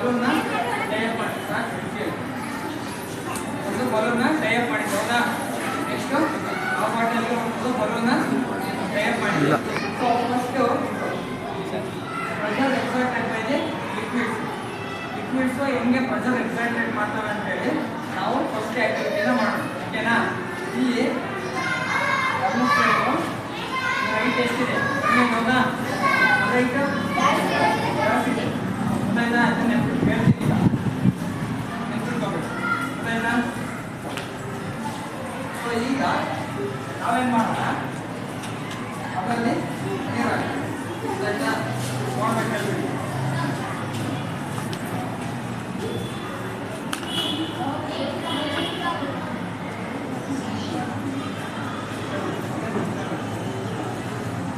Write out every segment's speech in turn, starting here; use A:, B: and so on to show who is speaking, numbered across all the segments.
A: ಬಲೂನ್ನ tie-up ಮಾಡಿ ಒಂದು ಬಲೂನ್ನ tie-up ಮಾಡಿ ಹೌದಾ. ನೆಕ್ಸ್ಟು ಆ ಬಾಟಲ್ಗೆ ಒಂದು ಬಲೂನ್ನ ಟೈಅಪ್ ಮಾಡಿ. So first pressure excited by the liquids ಹೆಂಗೆ ಪ್ರೆಷರ್ ಎಕ್ಸೈಟೆಡ್ ಮಾಡ್ತಾರೆ ಅಂತೇಳಿ ನಾವು ಫಸ್ಟ್ ಆ್ಯಕ್ಟಿವಿಟಿನ ಮಾಡೋಣ. ಓಕೆನಾ. ಇಲ್ಲಿ ಹೈಟ್ ಎಷ್ಟಿದೆ ಕಡಿಮೆ ಹೌದಾ. ಹೈಟ್ ಜಾಸ್ತಿ ಇದೆ ಗೊತ್ತಾಯ್ತಾ. ಹೇಳ್ತಿದ್ದಿಲ್ಲ ನೆನ್ಪಿಟ್ಕೋಬೇಕು ಗೊತ್ತಾಯ್ತಾ. ಸೊ ಈಗ ನಾವೇನು ಮಾಡೋಣ, ಅದರಲ್ಲಿ ನೀರು ಹಾಕಿ ಗೊತ್ತಾಯ್ತಾ. ನೋಡ್ಬೇಕಲ್ಲಿ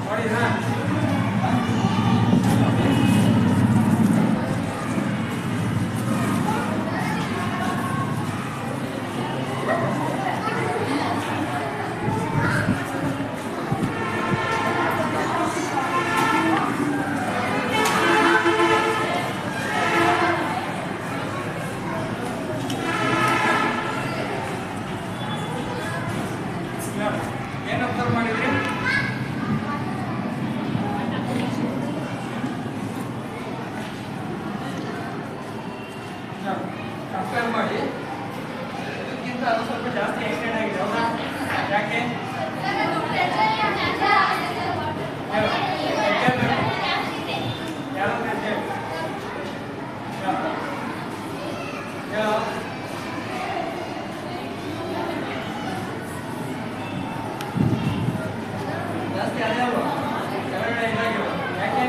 A: ನೋಡಿದ್ರಾ. ಏನು ಅಬ್ಸರ್ವ್ ಮಾಡಿದ್ರಿ. ಕಂಪೇರ್ ಮಾಡಿ ಇದಕ್ಕಿಂತ ಅದು ಸ್ವಲ್ಪ ಜಾಸ್ತಿ ಎಕ್ಸ್ಟೆಂಡ್ ಆಗಿದೆ ಹೌದಾ. ಯಾಕೆ ಜಾಸ್ತಿ ಅದೇ ಅಲ್ವಾ ಕೆಳಗಡೆ ಇದಾಗಿರೋ. ಯಾಕೆ